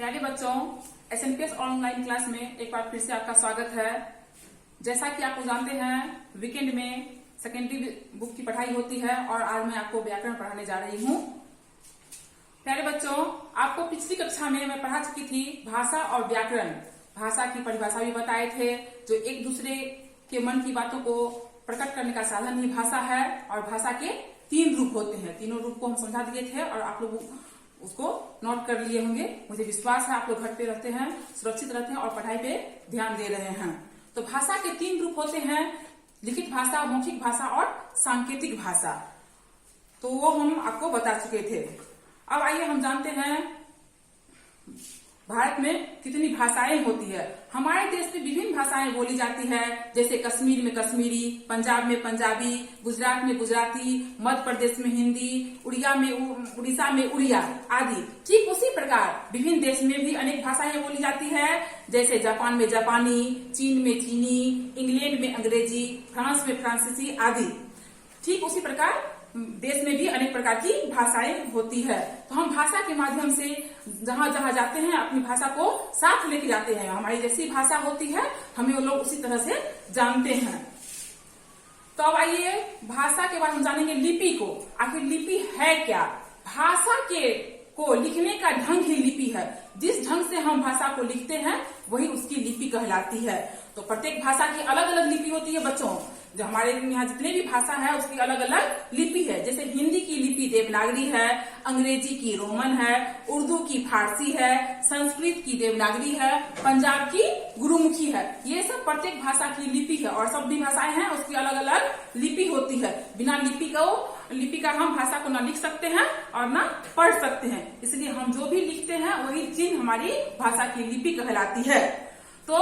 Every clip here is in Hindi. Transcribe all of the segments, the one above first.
प्यारे बच्चों, एसएनपीएस ऑनलाइन क्लास में एक बार फिर से आपका स्वागत है। जैसा कि आप जानते हैं, वीकेंड में सेकेंडरी बुक की पढ़ाई होती है और आज मैं आपको व्याकरण पढ़ाने जा रही हूँ। प्यारे बच्चों, आपको पिछली कक्षा में मैं पढ़ा चुकी थी भाषा और व्याकरण। भाषा की परिभाषा भी बताए थे, जो एक दूसरे के मन की बातों को प्रकट करने का साधन ही भाषा है। और भाषा के 3 रूप होते हैं। तीनों रूप को हम समझा दिए थे और आप लोग उसको नोट कर लिए होंगे। मुझे विश्वास है आप लोग घर पे रहते हैं, सुरक्षित रहते हैं और पढ़ाई पे ध्यान दे रहे हैं। तो भाषा के 3 रूप होते हैं, लिखित भाषा, मौखिक भाषा और सांकेतिक भाषा। तो वो हम आपको बता चुके थे। अब आइए हम जानते हैं भारत में कितनी भाषाएं होती है। हमारे देश में विभिन्न भाषाएं बोली जाती है, जैसे कश्मीर में कश्मीरी, पंजाब में पंजाबी, गुजरात में गुजराती, मध्य प्रदेश में हिंदी, उड़ीसा में उड़िया आदि। ठीक उसी प्रकार विभिन्न देश में भी अनेक भाषाएं बोली जाती है, जैसे जापान में जापानी, चीन में चीनी, इंग्लैंड में अंग्रेजी, फ्रांस में फ्रांसीसी आदि। ठीक उसी प्रकार देश में भी अनेक प्रकार की भाषाएं होती है। तो हम भाषा के माध्यम से जहां जहां जाते हैं अपनी भाषा को साथ लेके जाते हैं। हमारी जैसी भाषा होती है हमें वो लोग उसी तरह से जानते हैं। तो अब आइए भाषा के बाद हम जानेंगे लिपि को। आखिर लिपि है क्या? भाषा को लिखने का ढंग ही लिपि है। जिस ढंग से हम भाषा को लिखते हैं वही उसकी लिपि कहलाती है। तो प्रत्येक भाषा की अलग अलग लिपि होती है बच्चों। जो हमारे यहाँ जितने भी भाषा है उसकी अलग अलग लिपि है। जैसे हिंदी की लिपि देवनागरी है, अंग्रेजी की रोमन है, उर्दू की फारसी है, संस्कृत की देवनागरी है, पंजाब की गुरुमुखी है। ये सब प्रत्येक भाषा की लिपि है और सब भी भाषाएं हैं उसकी अलग अलग लिपि होती है। बिना लिपि का हम भाषा को न लिख सकते हैं और न पढ़ सकते हैं। इसलिए हम जो भी लिखते हैं वही चिन्ह हमारी भाषा की लिपि कहलाती है। तो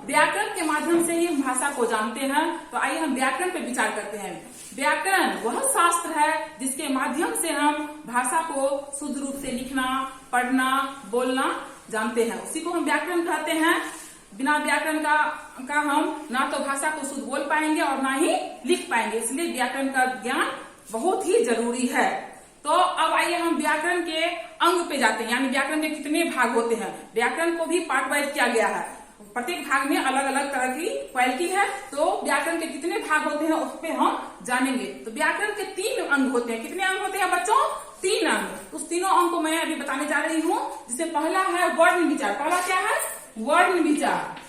व्याकरण के माध्यम से ही हम भाषा को जानते हैं। तो आइए हम व्याकरण पे विचार करते हैं। व्याकरण वह शास्त्र है जिसके माध्यम से हम भाषा को शुद्ध रूप से लिखना, पढ़ना, बोलना जानते हैं। उसी को हम व्याकरण कहते हैं। बिना व्याकरण का हम ना तो भाषा को शुद्ध बोल पाएंगे और ना ही लिख पाएंगे। इसलिए व्याकरण का ज्ञान बहुत ही जरूरी है। तो अब आइए हम व्याकरण के अंग पे जाते हैं, यानी व्याकरण के कितने भाग होते हैं। व्याकरण को भी पार्ट वाइज किया गया है। प्रत्येक भाग में अलग अलग तरह की क्वालिटी है। तो व्याकरण के कितने भाग होते हैं उस पे हम जानेंगे। तो व्याकरण के 3 अंग होते हैं। कितने अंग होते हैं बच्चों? 3 अंग। उस तीनों अंग को मैं अभी बताने जा रही हूँ। जिसमें पहला है वर्ण विचार। पहला क्या है? वर्ण विचार।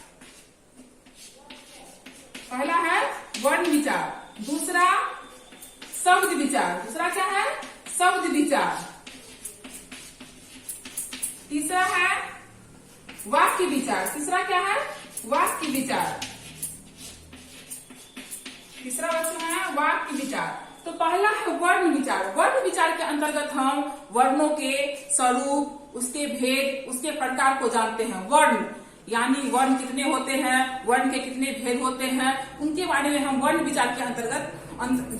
पहला है वर्ण विचार। दूसरा शब्द विचार। दूसरा क्या है? शब्द विचार। तीसरा है वाक्य विचार। तीसरा क्या है? वाक्य विचार। तीसरा वस्तु है वाक्य विचार। तो पहला है वर्ण विचार। वर्ण विचार के अंतर्गत हम वर्णों के स्वरूप, उसके भेद, उसके प्रकार को जानते हैं। वर्ण यानी वर्ण कितने होते हैं, वर्ण के कितने भेद होते हैं, उनके बारे में हम वर्ण विचार के अंतर्गत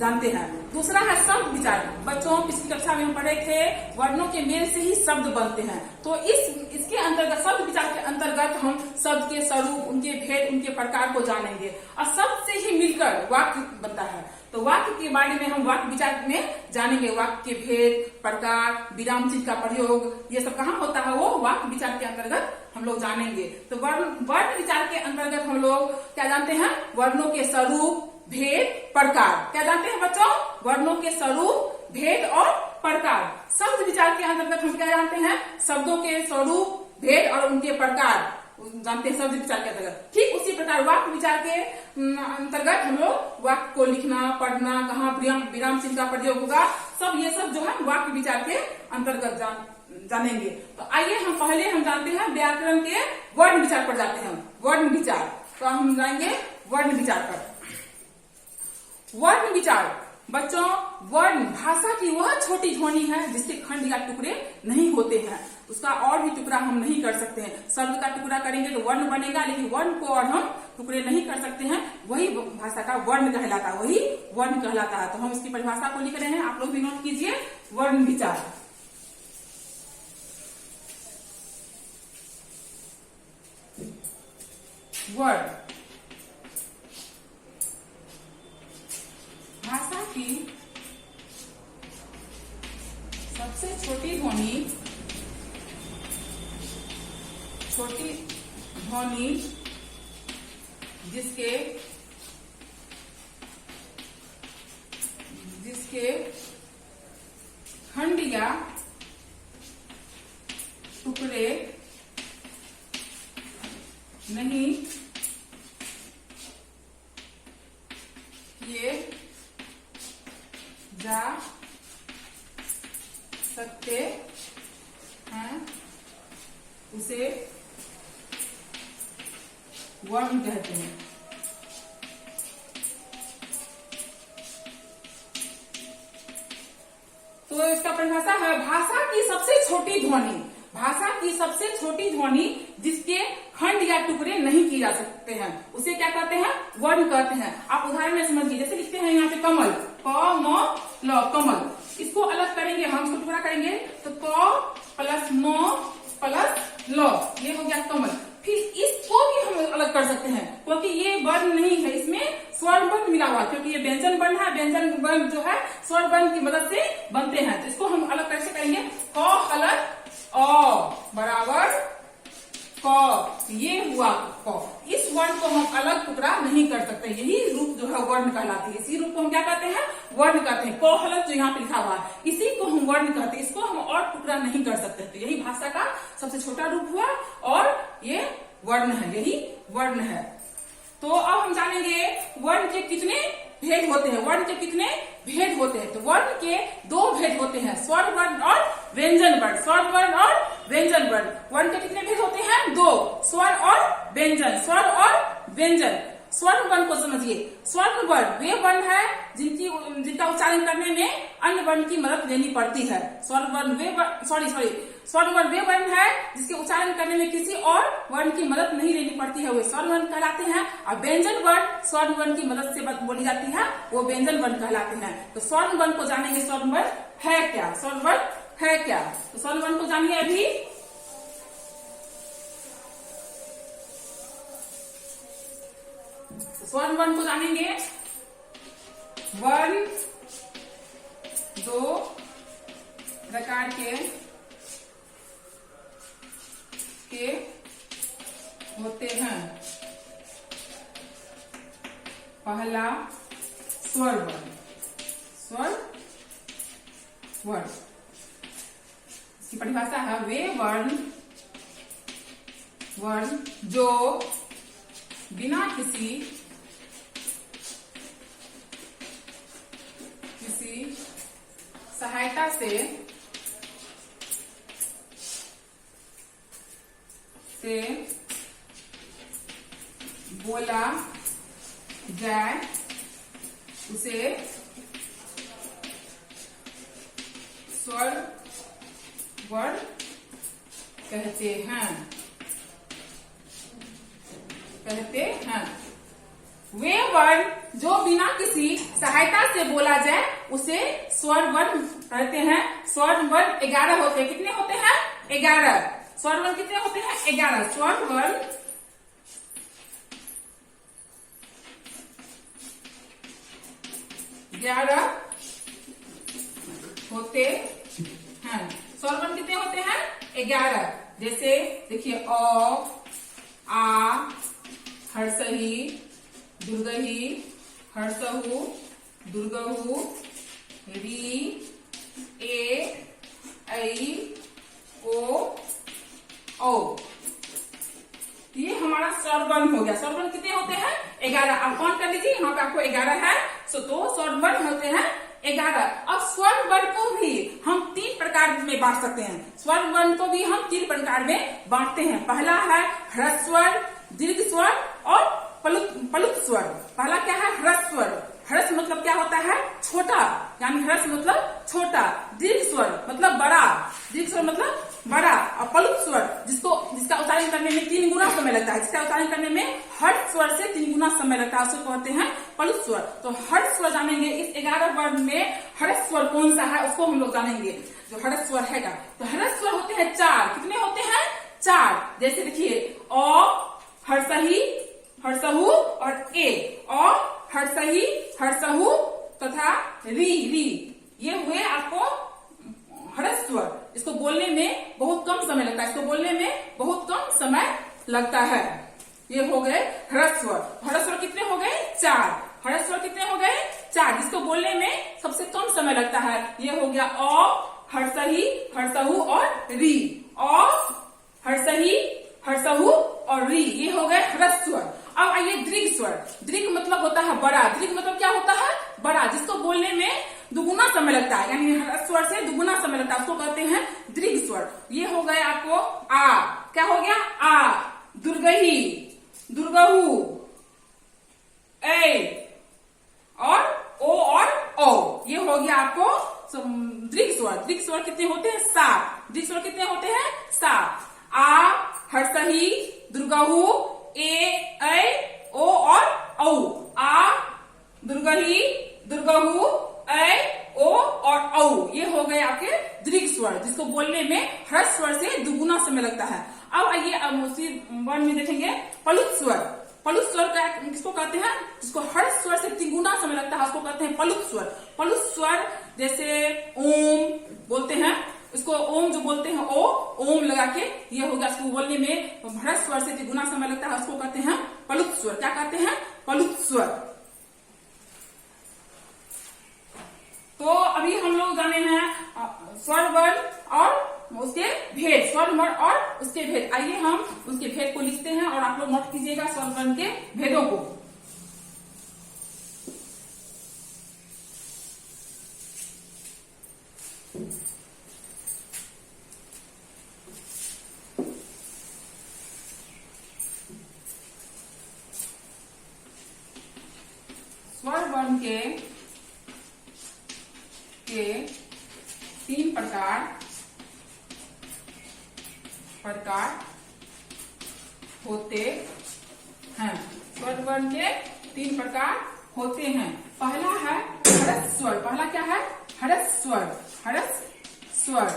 जानते हैं। दूसरा है शब्द विचार। बच्चों पिछली कक्षा में हम पढ़े थे वर्णों के मेल से ही शब्द बनते हैं। तो इसके अंतर्गत शब्द विचार के अंतर्गत हम शब्द के स्वरूप, उनके भेद, उनके प्रकार को जानेंगे और शब्द से ही मिलकर वाक्य बनता है। तो वाक्य के बारे में हम वाक्य विचार में जानेंगे। वाक्य के भेद, प्रकार, विराम चिन्ह का प्रयोग, ये सब कहाँ होता है, वो वाक्य विचार के अंतर्गत हम लोग जानेंगे। तो वर्ण विचार के अंतर्गत हम लोग क्या जानते हैं? वर्णों के स्वरूप, भेद, प्रकार। क्या जानते हैं बच्चों? वर्णों के स्वरूप, भेद और प्रकार। शब्द विचार के अंतर्गत हम क्या जानते हैं? शब्दों के स्वरूप, भेद और उनके प्रकार जानते हैं शब्द विचार के अंतर्गत। ठीक उसी प्रकार वाक्य विचार के अंतर्गत हम लोग वाक्य को लिखना, पढ़ना, कहाँ विराम चिन्ह का प्रयोग होगा, सब ये सब जो है वाक्य विचार के अंतर्गत जानेंगे। तो आइए हम जानते हैं व्याकरण के वर्ण विचार पर जाते हैं। वर्ण विचार तो हम जाएंगे वर्ण विचार पर। वर्ण विचार बच्चों, वर्ण भाषा की वह छोटी ध्वनि है जिसके खंड या टुकड़े नहीं होते हैं। उसका और भी टुकड़ा हम नहीं कर सकते हैं। शब्द का टुकड़ा करेंगे तो वर्ण बनेगा, लेकिन वर्ण को और हम टुकड़े नहीं कर सकते हैं। वही भाषा का वर्ण कहलाता है, वही वर्ण कहलाता है। तो हम इसकी परिभाषा को लिख रहे हैं, आप लोग भी नोट कीजिए। वर्ण विचार। वर्ण भाषा की सबसे छोटी ध्वनि छोटी ध्वनि जिसके खंड या टुकड़े नहीं किए जा सकते हैं उसे वर्ण कहते हैं। तो इसका परिभाषा है भाषा की सबसे छोटी ध्वनि, भाषा की सबसे छोटी ध्वनि जिसके खंड या टुकड़े नहीं किए जा सकते हैं उसे क्या कहते हैं, वर्ण कहते हैं। आप उदाहरण में समझिए, जैसे लिखते हैं यहाँ पे कमल, क म ल कमल, इसको अलग करेंगे हम, इसको टुकड़ा करेंगे तो क प्लस म प्लस ल, ये हो गया कमल। फिर इसको भी हम अलग कर सकते हैं क्योंकि ये वर्ण नहीं है, इसमें स्वर वर्ण मिला हुआ, क्योंकि ये व्यंजन वर्ण है, व्यंजन वर्ण जो है स्वर वर्ण की मदद से बनते हैं। तो इसको हम अलग कैसे करेंगे, क अलग अ बराबर क, ये हुआ क। इस वर्ण को हम अलग टुकड़ा नहीं कर सकते, यही रूप जो है वर्ण कहलाती है। इसी रूप को हम क्या कहते हैं, वर्ण कहते हैं। क हलक जो यहाँ पे लिखा हुआ है इसी को हम वर्ण कहते हैं, इसको हम और टुकड़ा नहीं कर सकते। तो यही भाषा का सबसे छोटा रूप हुआ और ये वर्ण है, यही वर्ण है। तो अब हम जानेंगे वर्ण के कितने भेद होते हैं, वर्ण के कितने भेद होते हैं। तो वर्ण के दो भेद होते हैं, स्वर वर्ण और व्यंजन वर्ण, स्वर वर्ण और व्यंजन वर्ण। वर्ण के कितने भेद होते हैं, दो, स्वर और व्यंजन, स्वर और व्यंजन। स्वर्ण वर्ण को समझिए, स्वर्ण वर्ण वे वर्ण है जिनका उच्चारण करने में अन्य वर्ण की मदद लेनी पड़ती है। स्वर्ण वर्ण वे स्वर्ण वर्ण वे वर्ण है जिसके उच्चारण करने में किसी और वर्ण की मदद नहीं लेनी पड़ती है, वे स्वर्ण वर्ण कहलाते हैं। और व्यंजन वर्ण स्वर्ण वर्ण की मदद से बोली जाती है, वो व्यंजन वर्ण कहलाते हैं। तो स्वर्ण वर्ण को जानेंगे, स्वर्ण वर्ण है क्या, स्वर्ण वर्ण है क्या। तो स्वर्ण वर्ण को जानिए अभी। स्वर्ण वर्ण को जानेंगे, वर्ण दो प्रकार के होते हैं। पहला स्वर वर्ण, स्वर वर्ण इसकी परिभाषा है वे वर्ण जो बिना किसी सहायता से बोला जाए उसे स्वर वर्ण कहते हैं। वे वर्ण जो बिना किसी सहायता से बोला जाए उसे स्वर वर्ण कहते हैं। स्वर वर्ण 11 होते हैं। कितने होते हैं? 11। स्वर वर्ण कितने होते हैं? 11। स्वर वर्ण 11 होते हैं। स्वर वर्ण कितने होते हैं? 11। जैसे देखिए अ, आ, हर्षही, दुर्गही, हर्षहु, दुर्गहु, री, ए, ऐ, ओ, औ। ये हमारा स्वर वर्ण हो गया। स्वर वर्ण कितने होते हैं? 11। आप कौन कर लीजिए, यहाँ पे आपको 11 है। तो स्वर वर्ण होते हैं 11। अब स्वर वर्ण को भी हम 3 प्रकार में बांट सकते हैं। स्वर वर्ण को भी हम 3 प्रकार में बांटते हैं। पहला है ह्रस्व स्वर, दीर्घ स्वर और प्लुत स्वर। पहला क्या है? ह्रस्व स्वर। ह्रस्व मतलब क्या होता है? छोटा, यानी ह्रस्व मतलब छोटा। दीर्घ स्वर मतलब बड़ा, दीर्घ स्वर मतलब बड़ा। और प्लुत स्वर जिसका उच्चारण करने में 3 गुना समय लगता है, जिसका उच्चारण करने में हर्ष स्वर से 3 गुना समय लगता है, उसको कहते हैं प्लुत स्वर। तो हर्ष स्वर जानेंगे। इस 11 वर्ण में हर्ष स्वर कौन सा है उसको हम लोग जानेंगे, जो हर्ष स्वर है। तो हर्ष स्वर होते हैं 4। कितने होते हैं? 4। जैसे देखिए अ, हर्षही, हर्षहु और ए, अ, हर्षही, हर्षहु तथा री। ये हुए आपको हर्ष स्वर। इसको बोलने बोलने में बहुत कम समय लगता है, इसको बोलने में बहुत कम समय लगता है। ये हो गए ह्रस्व स्वर। ह्रस्व स्वर कितने हो गए? 4। ह्रस्व स्वर कितने हो गए? 4, जिसको बोलने में सबसे कम समय लगता है। ये हो गया अ, हर्षही, हर्षहु और री। अ, हर्षही, हर्षहु और री, ये हो गए ह्रस्व स्वर। अब आइए दीर्घ स्वर। दीर्घ मतलब होता है बड़ा। दीर्घ मतलब क्या होता है? बड़ा, जिसको बोलने में दुगुना समय लगता है, यानी ह्रस्व स्वर से दुगुना समय लगता है, उसको कहते हैं दीर्घ स्वर। ये हो गए आपको आ। क्या हो गया? आ। दुर्गही, दुर्गहु, ए और ओ और औ, ये हो गया आपको दीर्घ स्वर। दीर्घ स्वर कितने होते हैं? 7। दीर्घ स्वर कितने होते हैं? 7। आ, हर्षही, दुर्गहु, ए, ओ और औ। आ, दुर्गही, दुर्गहु, ए, ओ और औ, ये हो गए आपके दीर्घ स्वर, जिसको बोलने में ह्रस्व स्वर से दुगुना समय लगता है। अब आइए उसी वर्ड में देखेंगे पलुत स्वर। पलुत स्वर किसको कहते हैं? जिसको ह्रस्व स्वर से तिगुना समय लगता है, उसको कहते हैं पलुत स्वर। पलुत स्वर जैसे ओम बोलते हैं, इसको ओम जो बोलते हैं ओ, ओम लगा के, ये हो गया, इसको बोलने में ह्रस्व स्वर से तिगुना समय लगता है, उसको कहते हैं पलुत स्वर। क्या कहते हैं? पलुत स्वर। तो अभी हम लोग जाने हैं स्वर वर्ण और उसके भेद, स्वर वर्ण और उसके भेद। आइए हम उसके भेद को लिखते हैं और आप लोग नोट कीजिएगा स्वर वर्ण के भेदों को। स्वर वर्ण के 3 प्रकार होते हैं। स्वर वर्ण के 3 प्रकार होते हैं। पहला है ह्रस्व स्वर। पहला क्या है? ह्रस्व स्वर। ह्रस्व स्वर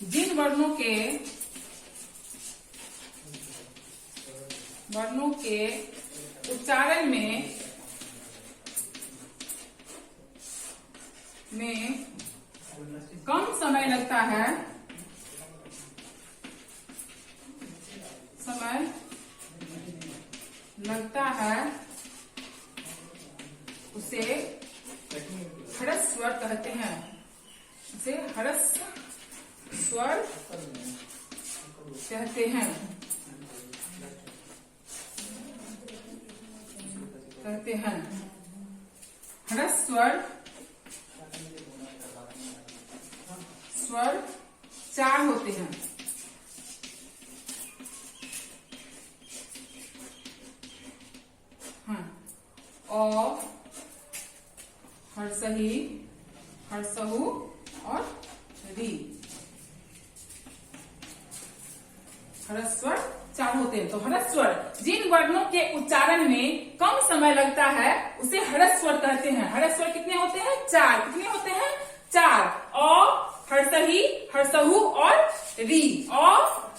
जिन वर्णों के उच्चारण में कम समय लगता है, उसे ह्रस्व स्वर कहते हैं। उसे ह्रस्व स्वर कहते हैं। ह्रस्व स्वर 4 होते हैं। अ, हर्षही, हर्षहु और री। ह्रस्व स्वर 4 होते हैं। तो ह्रस्व स्वर जिन वर्णों के उच्चारण में कम समय लगता है, उसे ह्रस्व स्वर कहते हैं। ह्रस्व स्वर कितने होते हैं? 4। कितने होते हैं? 4। अ, हर्षही, हर्षहु और री। अ,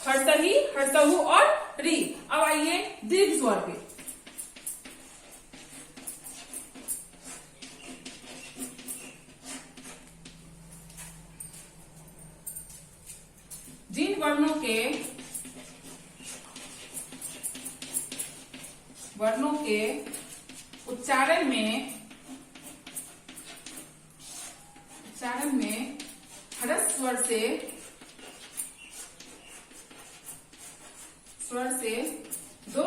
हर्षही, हर्षहु और री। अब आइए दीर्घ स्वर पे। जिन वर्णों के उच्चारण में ह्रस्व स्वर से 2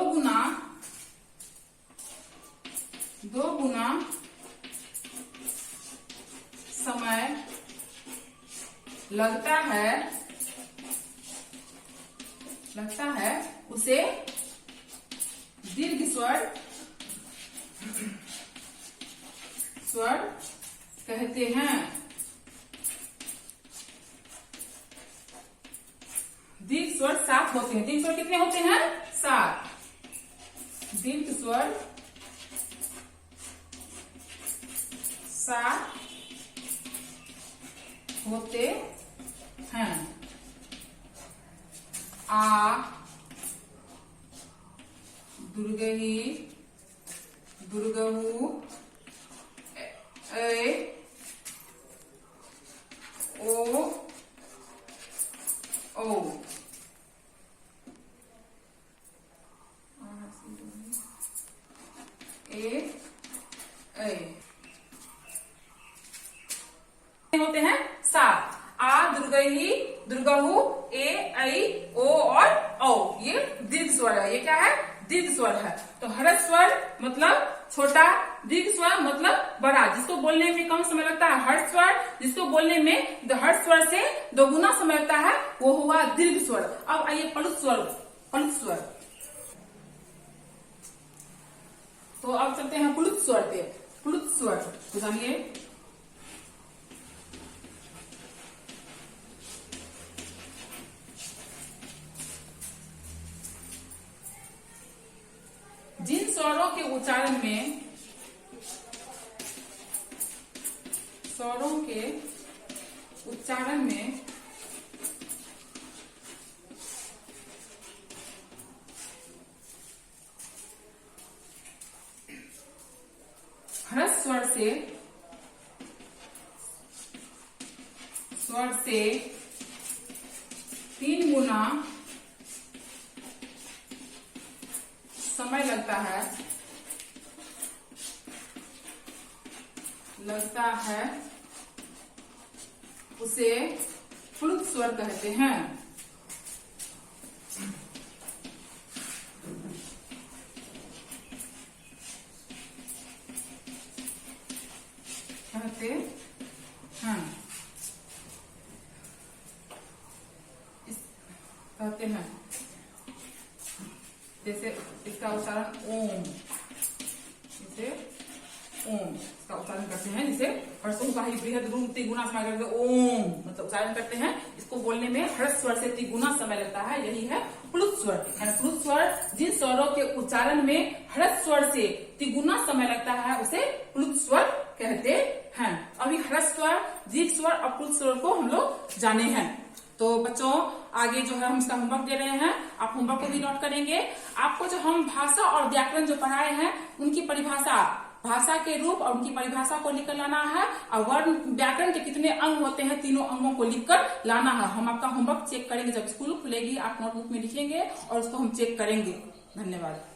गुना समय लगता है, उसे दीर्घ स्वर कहते हैं। दीर्घ स्वर 7 होते हैं। दीर्घ स्वर कितने होते हैं? 7। दीर्घ स्वर 7 होते हैं। आ, दुर्गही, दुर्गहु ए ओ ओ ए ऐ होते हैं सात। आ दुर्गही दुर्गहु ए ऐ ओ और औ, ये दीर्घ स्वर है। ये क्या है? दीर्घ स्वर है। तो हर्ष स्वर मतलब छोटा, दीर्घ स्वर मतलब बड़ा। जिसको बोलने में कम समय लगता है हर्ष स्वर, जिसको बोलने में हर्ष स्वर से दोगुना समय लगता है वो हुआ दीर्घ स्वर। अब आइए प्लुत स्वर। प्लुत स्वर तो अब चलते हैं प्लुत स्वर पे। प्लुत स्वर तो जानिए, जिन स्वरों के उच्चारण में हर्ष स्वर से 3 गुना समय लगता है उसे प्लुत स्वर कहते हैं। कहते हैं जैसे इसका उच्चारण ओम, इसे ओम इसका उच्चारण करते हैं। जिसे हर्षों का ही बृहद रूप तिगुना समय करते ओम मतलब उच्चारण करते हैं। इसको बोलने में हर्ष स्वर से तिगुना समय लगता है, यही है प्लुत स्वर। प्लुत स्वर जिन स्वरों के उच्चारण में हर्ष स्वर से तिगुना समय लगता है उसे प्लुत स्वर कहते हैं। अभी हर्ष स्वर, दीर्घ स्वर और प्लुत स्वर को हम लोग जाने हैं। तो बच्चों आगे जो है हम इसका होमवर्क दे रहे हैं, आप होमवर्क को भी नोट करेंगे। आपको जो हम भाषा और व्याकरण जो पढ़ाए हैं उनकी परिभाषा, भाषा के रूप और उनकी परिभाषा को लिखकर लाना है, और वर्ण व्याकरण के कितने अंग होते हैं तीनों अंगों को लिखकर लाना है। हम आपका होमवर्क चेक करेंगे जब स्कूल खुलेगी, आप नोटबुक में लिखेंगे और उसको हम चेक करेंगे। धन्यवाद।